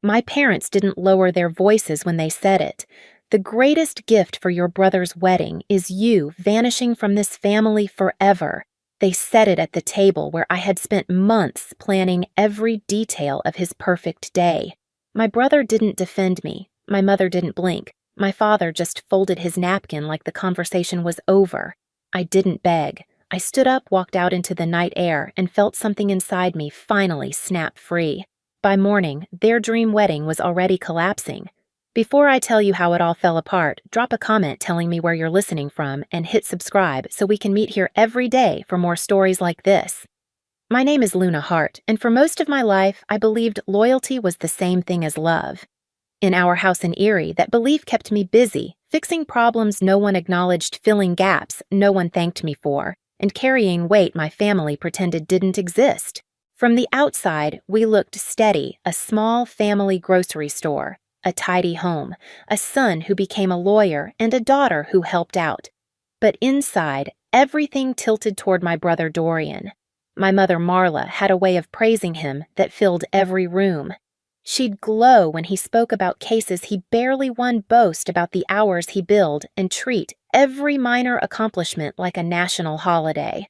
My parents didn't lower their voices when they said it. The greatest gift for your brother's wedding is you vanishing from this family forever. They said it at the table where I had spent months planning every detail of his perfect day. My brother didn't defend me. My mother didn't blink. My father just folded his napkin like the conversation was over. I didn't beg. I stood up, walked out into the night air, and felt something inside me finally snap free. By morning, their dream wedding was already collapsing. Before I tell you how it all fell apart, drop a comment telling me where you're listening from and hit subscribe so we can meet here every day for more stories like this. My name is Luna Hart, and for most of my life, I believed loyalty was the same thing as love. In our house in Erie, that belief kept me busy, fixing problems no one acknowledged, filling gaps no one thanked me for, and carrying weight my family pretended didn't exist. From the outside, we looked steady, a small family grocery store, a tidy home, a son who became a lawyer, and a daughter who helped out. But inside, everything tilted toward my brother Dorian. My mother Marla had a way of praising him that filled every room. She'd glow when he spoke about cases he barely won, boast about the hours he billed, and treat every minor accomplishment like a national holiday.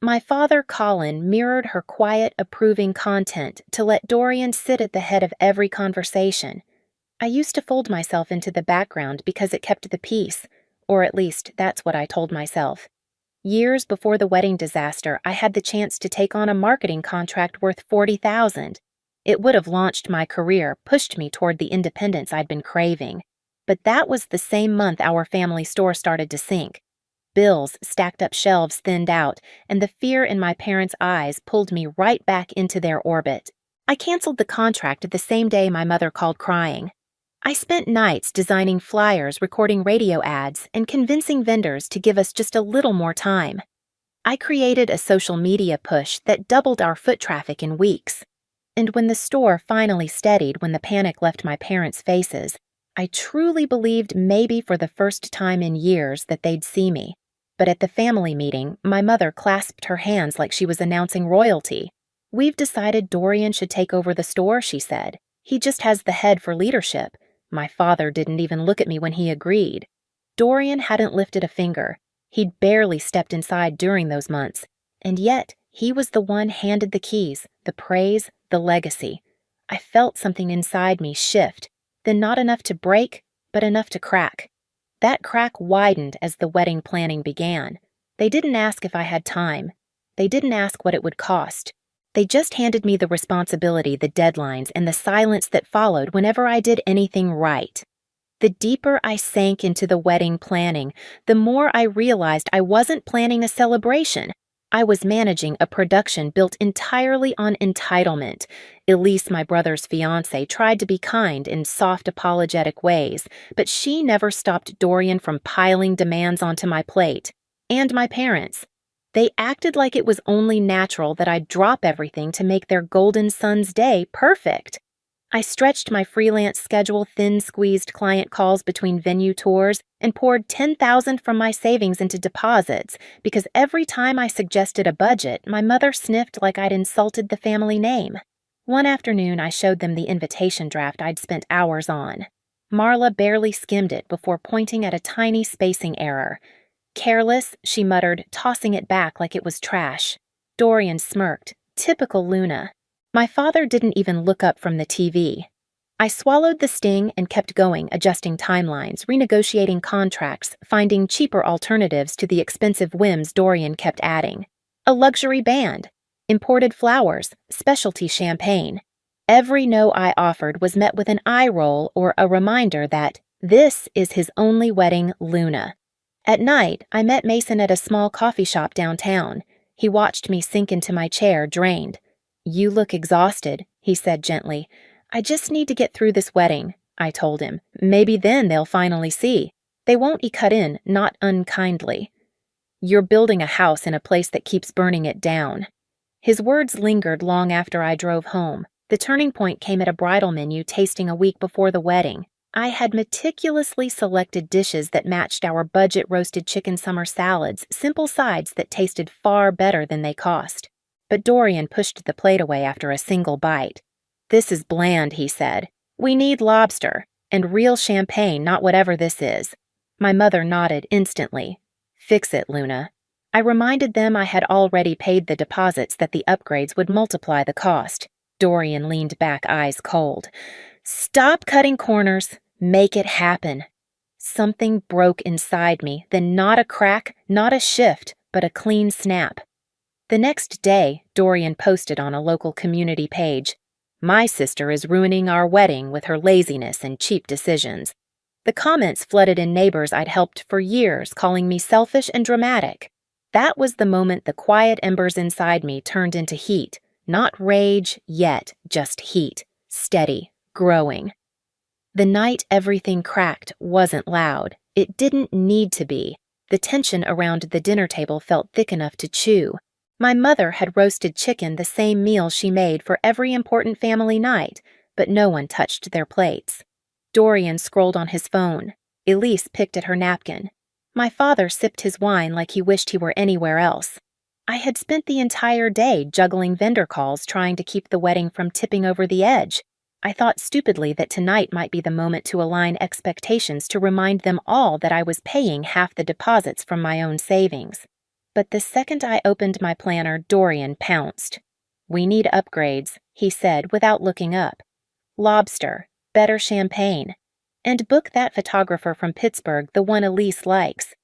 My father Colin mirrored her quiet, approving content to let Dorian sit at the head of every conversation. I used to fold myself into the background because it kept the peace, or at least that's what I told myself. Years before the wedding disaster, I had the chance to take on a marketing contract worth $40,000. It would have launched my career, pushed me toward the independence I'd been craving. But that was the same month our family store started to sink. Bills stacked up, shelves thinned out, and the fear in my parents' eyes pulled me right back into their orbit. I canceled the contract the same day my mother called crying. I spent nights designing flyers, recording radio ads, and convincing vendors to give us just a little more time. I created a social media push that doubled our foot traffic in weeks. And when the store finally steadied when the panic left my parents' faces, I truly believed maybe for the first time in years that they'd see me. But at the family meeting, my mother clasped her hands like she was announcing royalty. "We've decided Dorian should take over the store," she said. "He just has the head for leadership." My father didn't even look at me when he agreed. Dorian hadn't lifted a finger. He'd barely stepped inside during those months. And yet, he was the one handed the keys, the praise, the legacy. I felt something inside me shift, then not enough to break, but enough to crack. That crack widened as the wedding planning began. They didn't ask if I had time. They didn't ask what it would cost. They just handed me the responsibility, the deadlines, and the silence that followed whenever I did anything right. The deeper I sank into the wedding planning, the more I realized I wasn't planning a celebration. I was managing a production built entirely on entitlement. Elise, my brother's fiancée, tried to be kind in soft, apologetic ways, but she never stopped Dorian from piling demands onto my plate. And my parents. They acted like it was only natural that I'd drop everything to make their golden son's day perfect. I stretched my freelance schedule, thin-squeezed client calls between venue tours, and poured $10,000 from my savings into deposits because every time I suggested a budget, my mother sniffed like I'd insulted the family name. One afternoon, I showed them the invitation draft I'd spent hours on. Marla barely skimmed it before pointing at a tiny spacing error. "Careless," she muttered, tossing it back like it was trash. Dorian smirked. Typical Luna. My father didn't even look up from the TV. I swallowed the sting and kept going, adjusting timelines, renegotiating contracts, finding cheaper alternatives to the expensive whims Dorian kept adding. A luxury band, imported flowers, specialty champagne. Every no I offered was met with an eye roll or a reminder that this is his only wedding, Luna. At night, I met Mason at a small coffee shop downtown. He watched me sink into my chair, drained. "You look exhausted," he said gently. "I just need to get through this wedding," I told him. "Maybe then they'll finally see. They won't cut in, not unkindly." "You're building a house in a place that keeps burning it down." His words lingered long after I drove home. The turning point came at a bridal menu tasting a week before the wedding. I had meticulously selected dishes that matched our budget roasted chicken summer salads, simple sides that tasted far better than they cost. But Dorian pushed the plate away after a single bite. "This is bland," he said. We need lobster, and real champagne, not whatever this is. My mother nodded instantly. Fix it, Luna. I reminded them I had already paid the deposits that the upgrades would multiply the cost. Dorian leaned back, eyes cold. Stop cutting corners. Make it happen. Something broke inside me, then not a crack, not a shift, but a clean snap. The next day, Dorian posted on a local community page, "My sister is ruining our wedding with her laziness and cheap decisions." The comments flooded in neighbors I'd helped for years, calling me selfish and dramatic. That was the moment the quiet embers inside me turned into heat. Not rage yet, just heat. Steady, growing. The night everything cracked wasn't loud. It didn't need to be. The tension around the dinner table felt thick enough to chew. My mother had roasted chicken, the same meal she made for every important family night, but no one touched their plates. Dorian scrolled on his phone. Elise picked at her napkin. My father sipped his wine like he wished he were anywhere else. I had spent the entire day juggling vendor calls trying to keep the wedding from tipping over the edge. I thought stupidly that tonight might be the moment to align expectations to remind them all that I was paying half the deposits from my own savings. But the second I opened my planner, Dorian pounced. "We need upgrades," he said without looking up. "Lobster, better champagne, and book that photographer from Pittsburgh, the one Elise likes."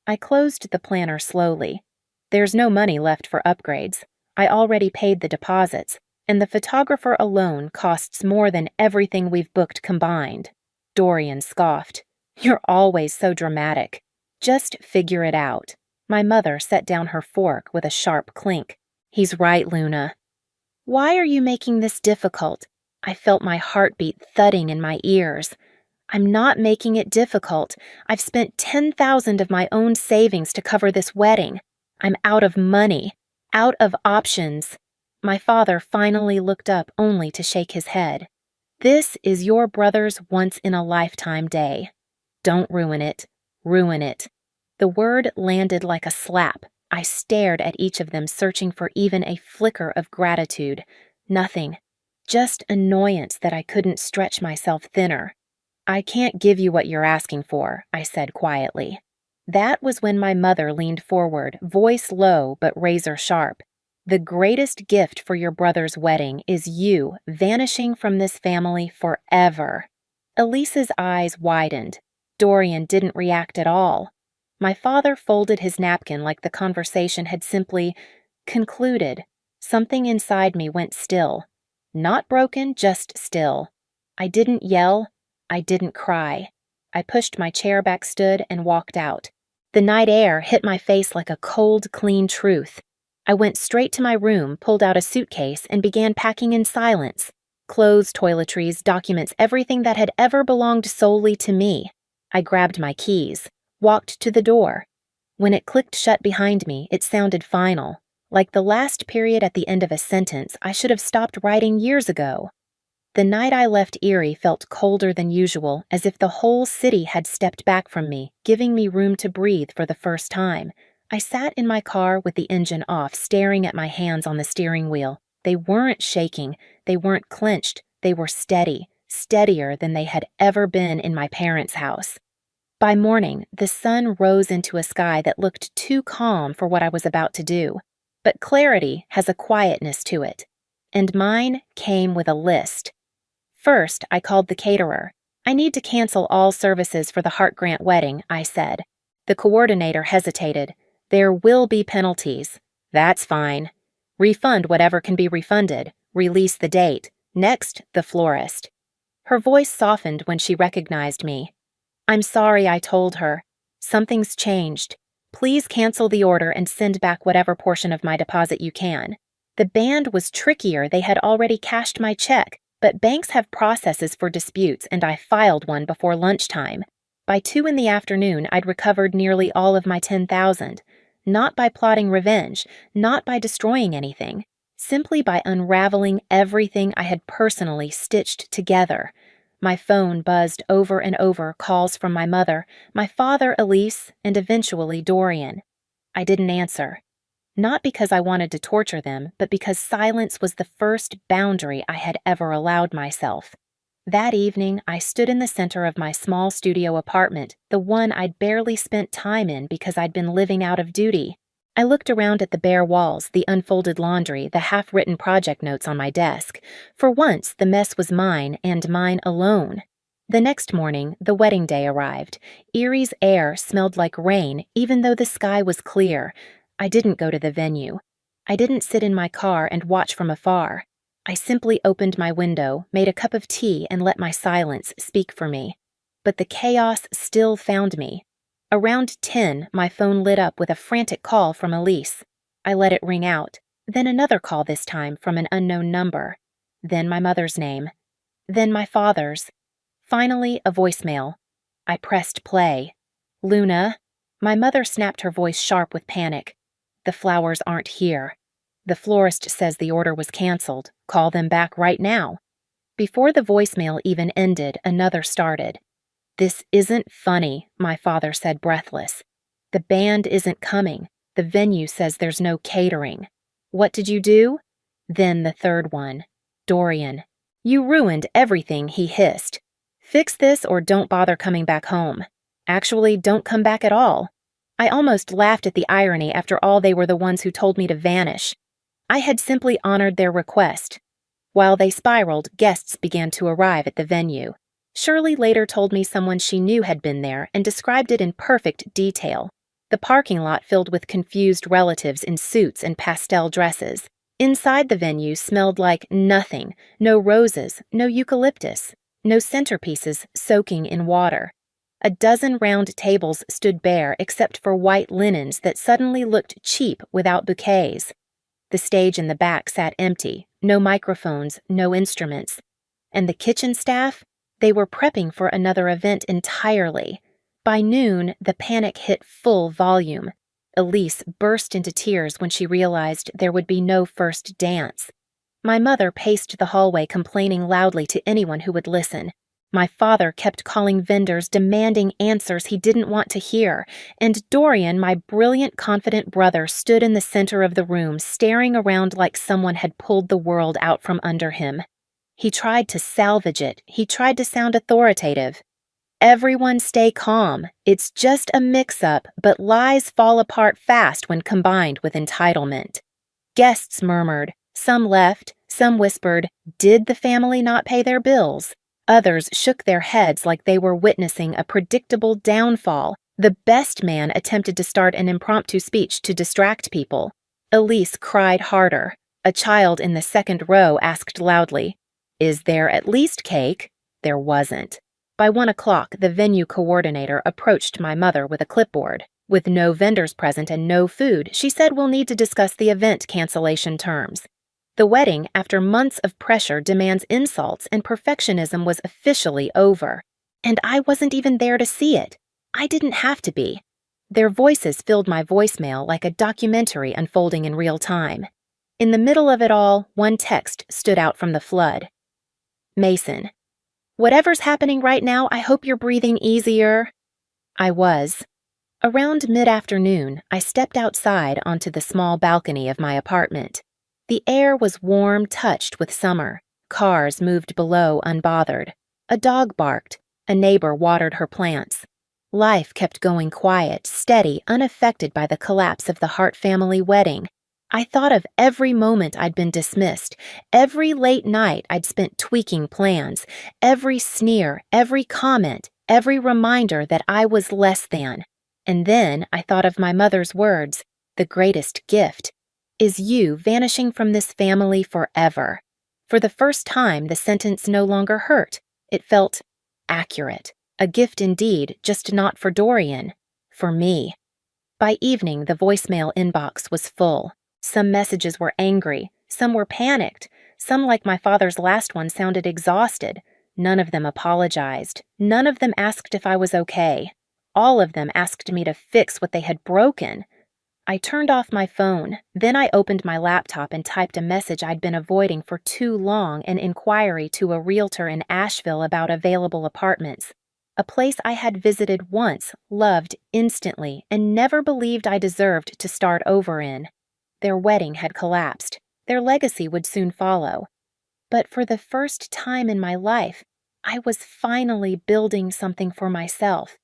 I closed the planner slowly. There's no money left for upgrades. I already paid the deposits, and the photographer alone costs more than everything we've booked combined. Dorian scoffed. "You're always so dramatic. Just figure it out." My mother set down her fork with a sharp clink. "He's right, Luna." "Why are you making this difficult?" I felt my heartbeat thudding in my ears. "I'm not making it difficult. I've spent $10,000 of my own savings to cover this wedding. I'm out of money, out of options." My father finally looked up only to shake his head. "This is your brother's once-in-a-lifetime day. Don't ruin it. Ruin it." The word landed like a slap. I stared at each of them, searching for even a flicker of gratitude. Nothing. Just annoyance that I couldn't stretch myself thinner. "I can't give you what you're asking for," I said quietly. That was when my mother leaned forward, voice low but razor sharp. "The greatest gift for your brother's wedding is you vanishing from this family forever." Elise's eyes widened. Dorian didn't react at all. My father folded his napkin like the conversation had simply concluded. Something inside me went still. Not broken, just still. I didn't yell. I didn't cry. I pushed my chair back, stood, and walked out. The night air hit my face like a cold, clean truth. I went straight to my room, pulled out a suitcase, and began packing in silence. Clothes, toiletries, documents, everything that had ever belonged solely to me. I grabbed my keys, walked to the door. When it clicked shut behind me, it sounded final. Like the last period at the end of a sentence I should have stopped writing years ago. The night I left Erie felt colder than usual, as if the whole city had stepped back from me, giving me room to breathe for the first time. I sat in my car with the engine off, staring at my hands on the steering wheel. They weren't shaking, they weren't clenched, they were steady, steadier than they had ever been in my parents' house. By morning, the sun rose into a sky that looked too calm for what I was about to do. But clarity has a quietness to it, and mine came with a list. First, I called the caterer. "I need to cancel all services for the Hart Grant wedding," I said. The coordinator hesitated. "There will be penalties." "That's fine." "Refund whatever can be refunded. Release the date. Next, the florist." Her voice softened when she recognized me. "I'm sorry," I told her. "Something's changed. Please cancel the order and send back whatever portion of my deposit you can." The band was trickier. They had already cashed my check, but banks have processes for disputes, and I filed one before lunchtime. By 2 in the afternoon, I'd recovered nearly all of my $10,000. Not by plotting revenge, not by destroying anything, simply by unraveling everything I had personally stitched together. My phone buzzed over and over, calls from my mother, my father, Elise, and eventually Dorian. I didn't answer. Not because I wanted to torture them, but because silence was the first boundary I had ever allowed myself. That evening, I stood in the center of my small studio apartment, the one I'd barely spent time in because I'd been living out of duty. I looked around at the bare walls, the unfolded laundry, the half-written project notes on my desk. For once, the mess was mine, and mine alone. The next morning, the wedding day arrived. Erie's air smelled like rain, even though the sky was clear. I didn't go to the venue. I didn't sit in my car and watch from afar. I simply opened my window, made a cup of tea, and let my silence speak for me. But the chaos still found me. Around 10, my phone lit up with a frantic call from Elise. I let it ring out, then another call this time from an unknown number. Then my mother's name. Then my father's. Finally, a voicemail. I pressed play. "Luna?" My mother snapped her voice sharp with panic. "The flowers aren't here. The florist says the order was canceled. Call them back right now." Before the voicemail even ended, another started. "This isn't funny," my father said, breathless. "The band isn't coming. The venue says there's no catering. What did you do?" Then the third one. "Dorian. You ruined everything," he hissed. "Fix this or don't bother coming back home. Actually, don't come back at all." I almost laughed at the irony after all they were the ones who told me to vanish. I had simply honored their request. While they spiraled, guests began to arrive at the venue. Shirley later told me someone she knew had been there and described it in perfect detail. The parking lot filled with confused relatives in suits and pastel dresses. Inside the venue smelled like nothing. No roses, no eucalyptus, no centerpieces soaking in water. A dozen round tables stood bare except for white linens that suddenly looked cheap without bouquets. The stage in the back sat empty, no microphones, no instruments. And the kitchen staff? They were prepping for another event entirely. By noon, the panic hit full volume. Elise burst into tears when she realized there would be no first dance. My mother paced the hallway complaining loudly to anyone who would listen. My father kept calling vendors demanding answers he didn't want to hear, and Dorian, my brilliant, confident brother, stood in the center of the room, staring around like someone had pulled the world out from under him. He tried to salvage it. He tried to sound authoritative. "Everyone stay calm. It's just a mix-up, but lies fall apart fast when combined with entitlement." Guests murmured. Some left. Some whispered, "Did the family not pay their bills?" Others shook their heads like they were witnessing a predictable downfall. The best man attempted to start an impromptu speech to distract people. Elise cried harder. A child in the second row asked loudly, "Is there at least cake?" There wasn't. By 1 o'clock, the venue coordinator approached my mother with a clipboard. With no vendors present and no food, she said we'll need to discuss the event cancellation terms. The wedding, after months of pressure, demands insults, and perfectionism was officially over. And I wasn't even there to see it. I didn't have to be. Their voices filled my voicemail like a documentary unfolding in real time. In the middle of it all, one text stood out from the flood. "Mason, whatever's happening right now, I hope you're breathing easier." I was. Around mid-afternoon, I stepped outside onto the small balcony of my apartment. The air was warm, touched with summer. Cars moved below unbothered. A dog barked. A neighbor watered her plants. Life kept going quiet, steady, unaffected by the collapse of the Hart family wedding. I thought of every moment I'd been dismissed, every late night I'd spent tweaking plans, every sneer, every comment, every reminder that I was less than. And then I thought of my mother's words, "The greatest gift is you vanishing from this family forever." For the first time, the sentence no longer hurt. It felt accurate. A gift indeed, just not for Dorian. For me. By evening, the voicemail inbox was full. Some messages were angry. Some were panicked. Some, like my father's last one, sounded exhausted. None of them apologized. None of them asked if I was okay. All of them asked me to fix what they had broken. I turned off my phone. Then I opened my laptop and typed a message I'd been avoiding for too long, an inquiry to a realtor in Asheville about available apartments. A place I had visited once, loved instantly, and never believed I deserved to start over in. Their wedding had collapsed. Their legacy would soon follow. But for the first time in my life, I was finally building something for myself.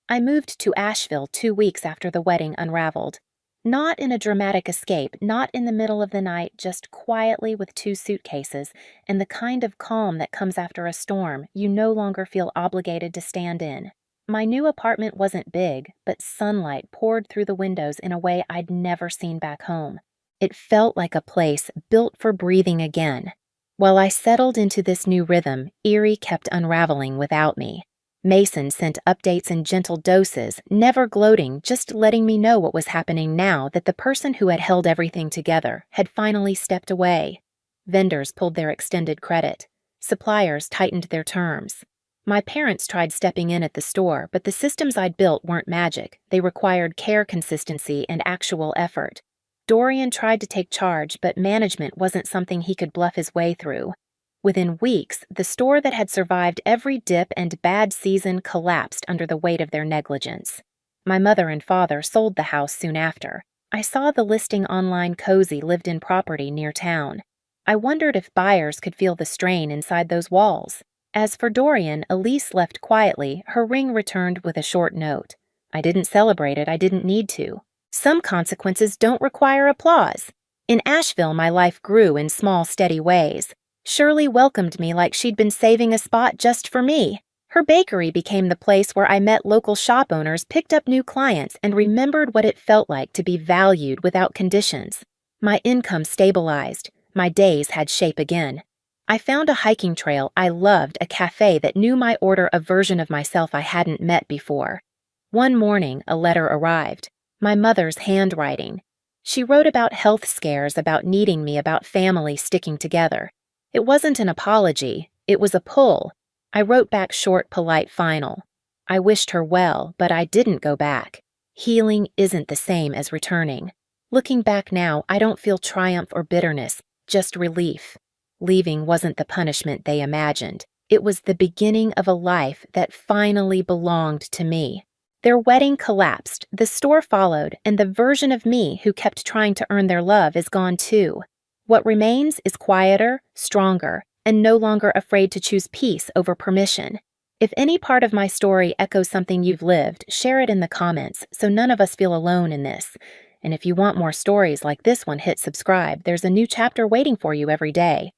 I moved to Asheville 2 weeks after the wedding unraveled. Not in a dramatic escape, not in the middle of the night, just quietly with 2 suitcases and the kind of calm that comes after a storm you no longer feel obligated to stand in. My new apartment wasn't big, but sunlight poured through the windows in a way I'd never seen back home. It felt like a place built for breathing again. While I settled into this new rhythm, Erie kept unraveling without me. Mason sent updates in gentle doses, never gloating, just letting me know what was happening now that the person who had held everything together had finally stepped away. Vendors pulled their extended credit. Suppliers tightened their terms. My parents tried stepping in at the store, but the systems I'd built weren't magic. They required care consistency and actual effort. Dorian tried to take charge, but management wasn't something he could bluff his way through. Within weeks, the store that had survived every dip and bad season collapsed under the weight of their negligence. My mother and father sold the house soon after. I saw the listing online cozy lived-in property near town. I wondered if buyers could feel the strain inside those walls. As for Dorian, Elise left quietly, her ring returned with a short note. I didn't celebrate it, I didn't need to. Some consequences don't require applause. In Asheville, my life grew in small, steady ways. Shirley welcomed me like she'd been saving a spot just for me. Her bakery became the place where I met local shop owners, picked up new clients, and remembered what it felt like to be valued without conditions. My income stabilized. My days had shape again. I found a hiking trail I loved, a cafe that knew my order, a version of myself I hadn't met before. One morning, a letter arrived. My mother's handwriting. She wrote about health scares, about needing me, about family sticking together. It wasn't an apology, it was a pull. I wrote back short, polite, final. I wished her well, but I didn't go back. Healing isn't the same as returning. Looking back now, I don't feel triumph or bitterness, just relief. Leaving wasn't the punishment they imagined. It was the beginning of a life that finally belonged to me. Their wedding collapsed, the store followed, and the version of me who kept trying to earn their love is gone too. What remains is quieter, stronger, and no longer afraid to choose peace over permission. If any part of my story echoes something you've lived, share it in the comments so none of us feel alone in this. And if you want more stories like this one, hit subscribe. There's a new chapter waiting for you every day.